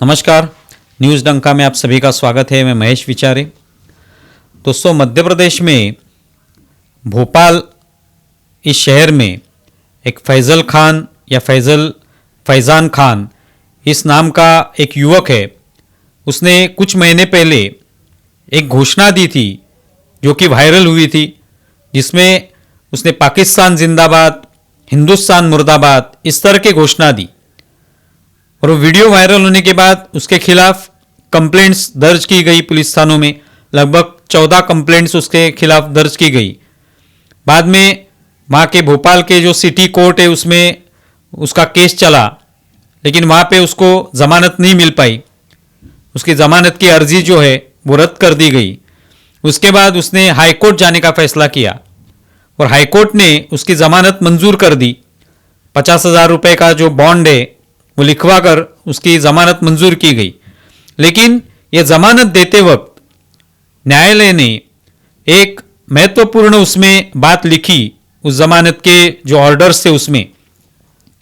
नमस्कार, न्यूज़ डंका में आप सभी का स्वागत है। मैं महेश विचारे। दोस्तों, मध्य प्रदेश में भोपाल इस शहर में एक फैज़ल खान या फैज़ान खान इस नाम का एक युवक है। उसने कुछ महीने पहले एक घोषणा दी थी जो कि वायरल हुई थी, जिसमें उसने पाकिस्तान जिंदाबाद, हिंदुस्तान मुर्दाबाद इस तरह की घोषणा दी। और वो वीडियो वायरल होने के बाद उसके खिलाफ कंप्लेंट्स दर्ज की गई पुलिस थानों में। लगभग 14 कंप्लेंट्स उसके खिलाफ दर्ज की गई। बाद में वहाँ के भोपाल के जो सिटी कोर्ट है उसमें उसका केस चला, लेकिन वहाँ पे उसको ज़मानत नहीं मिल पाई। उसकी ज़मानत की अर्जी जो है वो रद्द कर दी गई। उसके बाद उसने हाई कोर्ट जाने का फैसला किया और हाई कोर्ट ने उसकी ज़मानत मंजूर कर दी। 50,000 रुपये का जो बॉन्ड है वो लिखवा कर उसकी ज़मानत मंजूर की गई। लेकिन ये ज़मानत देते वक्त न्यायालय ने एक महत्वपूर्ण उसमें बात लिखी उस ज़मानत के जो ऑर्डर्स थे उसमें,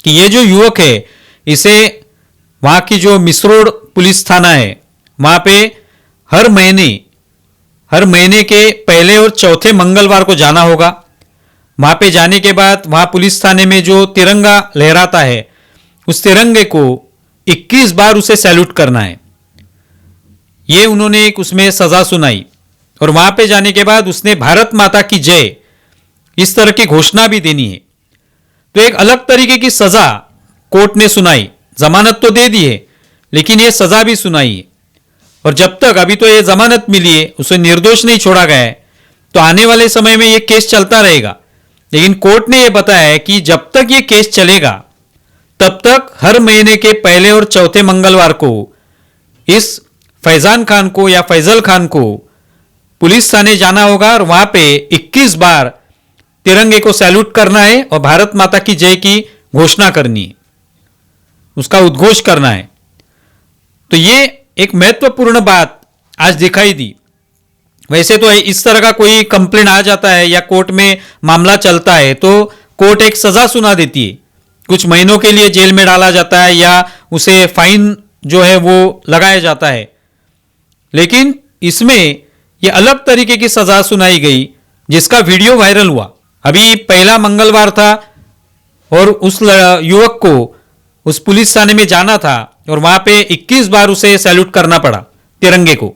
कि ये जो युवक है इसे वहाँ की जो मिसरोड पुलिस थाना है वहाँ पे हर महीने के पहले और चौथे मंगलवार को जाना होगा। वहाँ पे जाने के बाद वहाँ पुलिस थाने में जो तिरंगा लहराता है उस तिरंगे को 21 बार उसे सैल्यूट करना है। ये उन्होंने एक उसमें सजा सुनाई। और वहां पे जाने के बाद उसने भारत माता की जय इस तरह की घोषणा भी देनी है। तो एक अलग तरीके की सजा कोर्ट ने सुनाई। जमानत तो दे दी है लेकिन ये सजा भी सुनाई है। और जब तक अभी तो ये जमानत मिली है, उसे निर्दोष नहीं छोड़ा गया है, तो आने वाले समय में ये केस चलता रहेगा। लेकिन कोर्ट ने यह बताया है कि जब तक ये केस चलेगा तब तक हर महीने के पहले और चौथे मंगलवार को इस फैज़ान खान को या फैज़ल खान को पुलिस थाने जाना होगा और वहां पे 21 बार तिरंगे को सैल्यूट करना है और भारत माता की जय की घोषणा करनी है, उसका उद्घोष करना है। तो ये एक महत्वपूर्ण बात आज दिखाई दी। वैसे तो इस तरह का कोई कंप्लेंट आ जाता है या कोर्ट में मामला चलता है तो कोर्ट एक सजा सुना देती है, कुछ महीनों के लिए जेल में डाला जाता है या उसे फाइन जो है वो लगाया जाता है। लेकिन इसमें ये अलग तरीके की सजा सुनाई गई जिसका वीडियो वायरल हुआ। अभी पहला मंगलवार था और उस युवक को उस पुलिस थाने में जाना था और वहां पे 21 बार उसे सैल्यूट करना पड़ा तिरंगे को।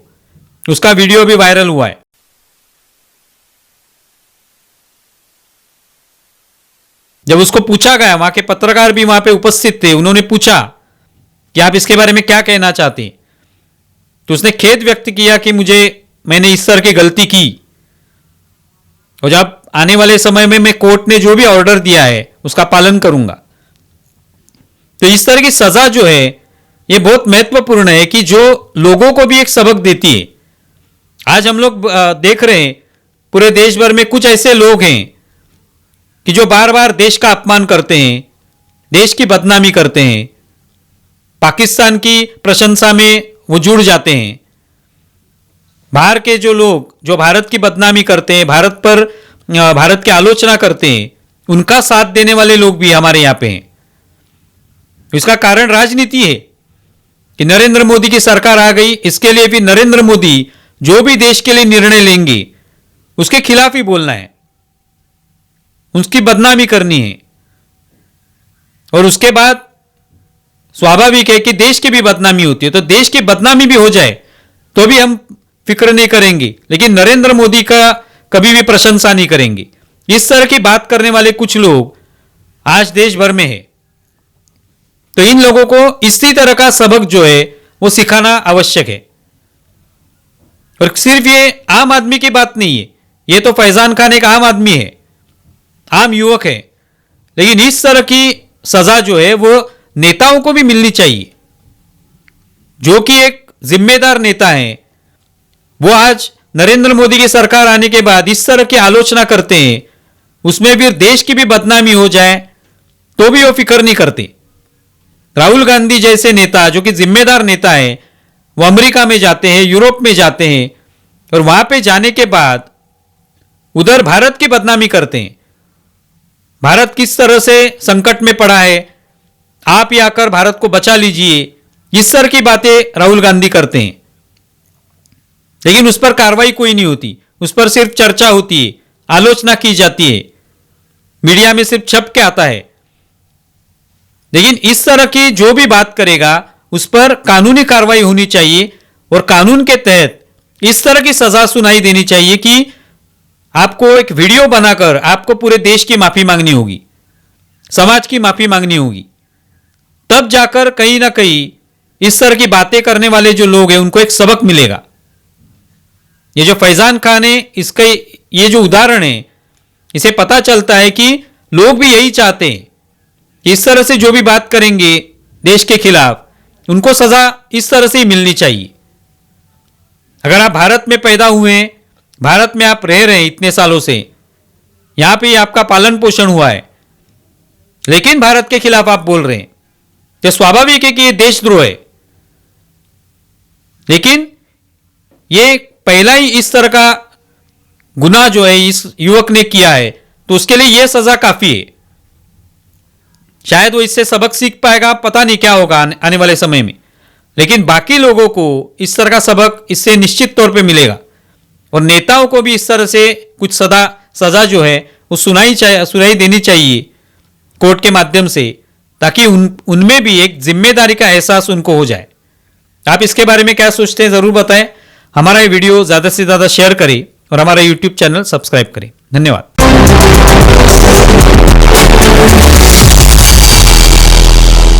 उसका वीडियो भी वायरल हुआ है। जब उसको पूछा गया, वहां के पत्रकार भी वहां पे उपस्थित थे, उन्होंने पूछा कि आप इसके बारे में क्या कहना चाहते हैं, तो उसने खेद व्यक्त किया कि मैंने इस तरह की गलती की और जब आने वाले समय में मैं कोर्ट ने जो भी ऑर्डर दिया है उसका पालन करूंगा। तो इस तरह की सजा जो है ये बहुत महत्वपूर्ण है कि जो लोगों को भी एक सबक देती है। आज हम लोग देख रहे हैं पूरे देश भर में कुछ ऐसे लोग हैं कि जो बार बार देश का अपमान करते हैं, देश की बदनामी करते हैं, पाकिस्तान की प्रशंसा में वो जुड़ जाते हैं। बाहर के जो लोग जो भारत की बदनामी करते हैं, भारत की आलोचना करते हैं, उनका साथ देने वाले लोग भी हमारे यहाँ पे हैं। इसका कारण राजनीति है कि नरेंद्र मोदी की सरकार आ गई, इसके लिए भी नरेंद्र मोदी जो भी देश के लिए निर्णय लेंगे उसके खिलाफ ही बोलना है, उसकी बदनामी करनी है। और उसके बाद स्वाभाविक है कि देश की भी बदनामी होती है, तो देश की बदनामी भी हो जाए तो भी हम फिक्र नहीं करेंगे, लेकिन नरेंद्र मोदी का कभी भी प्रशंसा नहीं करेंगे। इस तरह की बात करने वाले कुछ लोग आज देश भर में है। तो इन लोगों को इसी तरह का सबक जो है वो सिखाना आवश्यक है। और सिर्फ ये आम आदमी की बात नहीं है, ये तो फैज़ान खान एक आम आदमी है, आम युवक है, लेकिन इस तरह की सजा जो है वो नेताओं को भी मिलनी चाहिए। जो कि एक जिम्मेदार नेता है वो आज नरेंद्र मोदी की सरकार आने के बाद इस तरह की आलोचना करते हैं, उसमें भी देश की भी बदनामी हो जाए तो भी वो फिक्र नहीं करते। राहुल गांधी जैसे नेता जो कि जिम्मेदार नेता है वो अमेरिका में जाते हैं, यूरोप में जाते हैं और वहां पे जाने के बाद उधर भारत की बदनामी करते हैं। भारत किस तरह से संकट में पड़ा है, आप ही आकर भारत को बचा लीजिए, इस तरह की बातें राहुल गांधी करते हैं। लेकिन उस पर कार्रवाई कोई नहीं होती, उस पर सिर्फ चर्चा होती है, आलोचना की जाती है, मीडिया में सिर्फ छप के आता है। लेकिन इस तरह की जो भी बात करेगा उस पर कानूनी कार्रवाई होनी चाहिए और कानून के तहत इस तरह की सजा सुनाई देनी चाहिए कि आपको एक वीडियो बनाकर आपको पूरे देश की माफी मांगनी होगी, समाज की माफी मांगनी होगी, तब जाकर कहीं ना कहीं इस तरह की बातें करने वाले जो लोग हैं उनको एक सबक मिलेगा। ये जो फैजान खान है, इसका ये जो उदाहरण है, इसे पता चलता है कि लोग भी यही चाहते हैं कि इस तरह से जो भी बात करेंगे देश के खिलाफ उनको सजा इस तरह से ही मिलनी चाहिए। अगर आप भारत में पैदा हुए हैं, भारत में आप रह रहे हैं इतने सालों से, यहां पे आपका पालन पोषण हुआ है, लेकिन भारत के खिलाफ आप बोल रहे हैं, तो स्वाभाविक है कि ये देशद्रोह है। लेकिन ये पहला ही इस तरह का गुनाह जो है इस युवक ने किया है, तो उसके लिए यह सजा काफी है। शायद वो इससे सबक सीख पाएगा, पता नहीं क्या होगा आने वाले समय में, लेकिन बाकी लोगों को इस तरह का सबक इससे निश्चित तौर पे मिलेगा। और नेताओं को भी इस तरह से कुछ सजा जो है वो सुनाई देनी चाहिए कोर्ट के माध्यम से, ताकि उनमें भी एक जिम्मेदारी का एहसास उनको हो जाए। आप इसके बारे में क्या सोचते हैं जरूर बताएं। हमारा ये वीडियो ज्यादा से ज्यादा शेयर करें और हमारा यूट्यूब चैनल सब्सक्राइब करें। धन्यवाद।